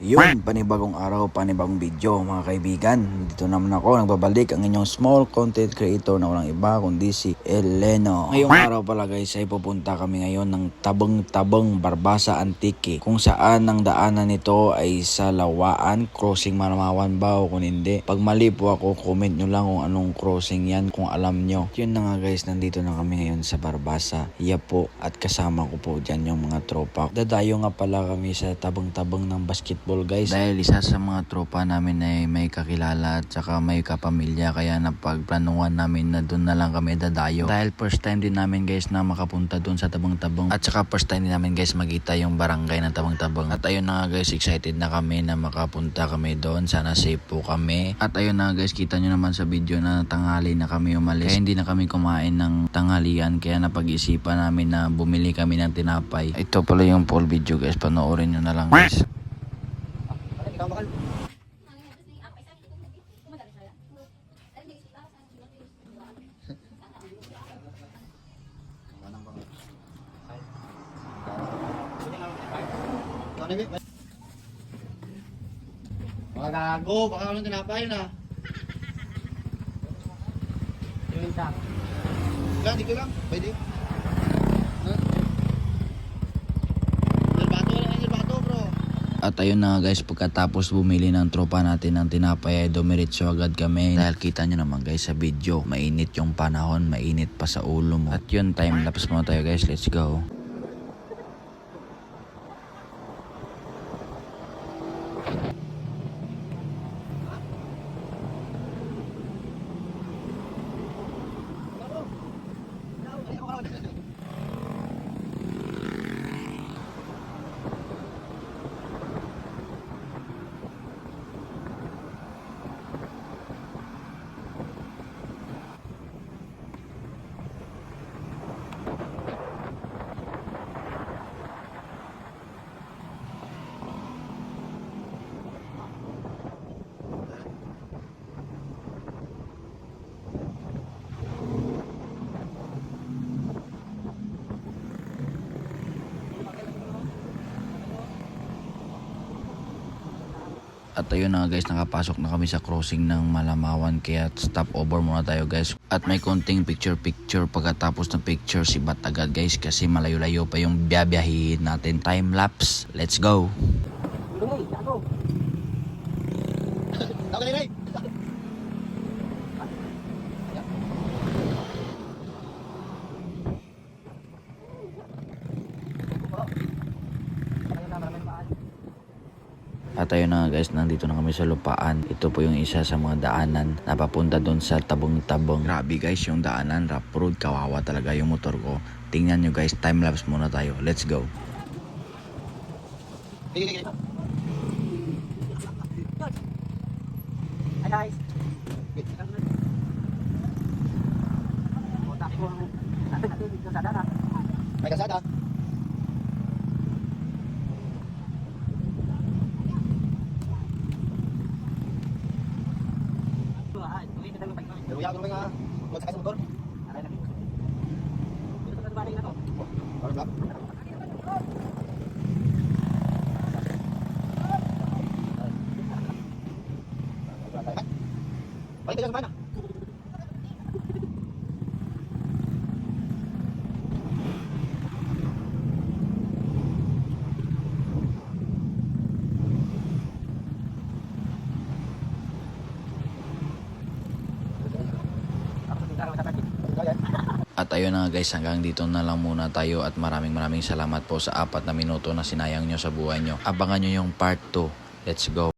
Yun, panibagong araw, panibagong video mga kaibigan. Dito naman ako, nagbabalik ang inyong small content creator na walang iba kundi si Eleno. Ngayong araw pala guys ay pupunta kami ngayon ng Tabang-Tabang Barbasa Antique, kung saan ang daanan nito ay sa Lawaan, crossing Maramawan ba o kung hindi. Pag mali po ako, comment nyo lang kung anong crossing yan kung alam nyo. Yun na nga guys, nandito na kami ngayon sa Barbasa. Iya po, at kasama ko po dyan yung mga tropa. Dadayo nga pala kami sa tabang-tabang ng basketball guys, dahil isa sa mga tropa namin ay may kakilala at saka may kapamilya, kaya napagplanuhan namin na doon na lang kami dadayo. Dahil first time din namin guys na makapunta doon sa Tabang-Tabang, at saka first time din namin guys makita yung barangay ng Tabang-Tabang. At ayun na nga guys, excited na kami na makapunta kami doon. Sana safe po kami. At ayun na guys, kita nyo naman sa video na tanghali na kami umalis, kaya hindi na kami kumain ng tanghalian, kaya napag-isipan namin na bumili kami ng tinapay. Ito pala yung full video guys, panoorin nyo na lang guys. Mga gago, baka anong tinapay na. Yung isa. Dito lang, pwede. Silbato bro. At ayun na guys, pagkatapos bumili ng tropa natin ng tinapay ay dumiretso agad kami. Dahil kita nyo naman guys sa video, mainit yung panahon, mainit pa sa ulo mo. At yun, time lapse mo tayo guys, let's go. At ayun na guys, nakapasok na kami sa crossing ng Malamawan, kaya stop over muna tayo guys. At may konting picture pagkatapos ng picture si Bat agad guys, kasi malayo-layo pa yung biyabiyahin natin. Time lapse, let's go. At ayun na guys, nandito na kami sa Lupaan. Ito po yung isa sa mga daanan na papunta doon sa Tabang-Tabang. Grabe guys yung daanan, rough road, kawawa talaga yung motor ko. Tingnan nyo guys, time lapse muna tayo. Let's go. Hi guys. May kasada. Luya ko nga magsakay sa motor. Dito sa baling na to. Para black. Balik ka sa mana? At ayun na guys, hanggang dito na lang muna tayo, at maraming salamat po sa 4 na minuto na sinayang nyo sa buhay nyo. Abangan nyo yung part 2. Let's go.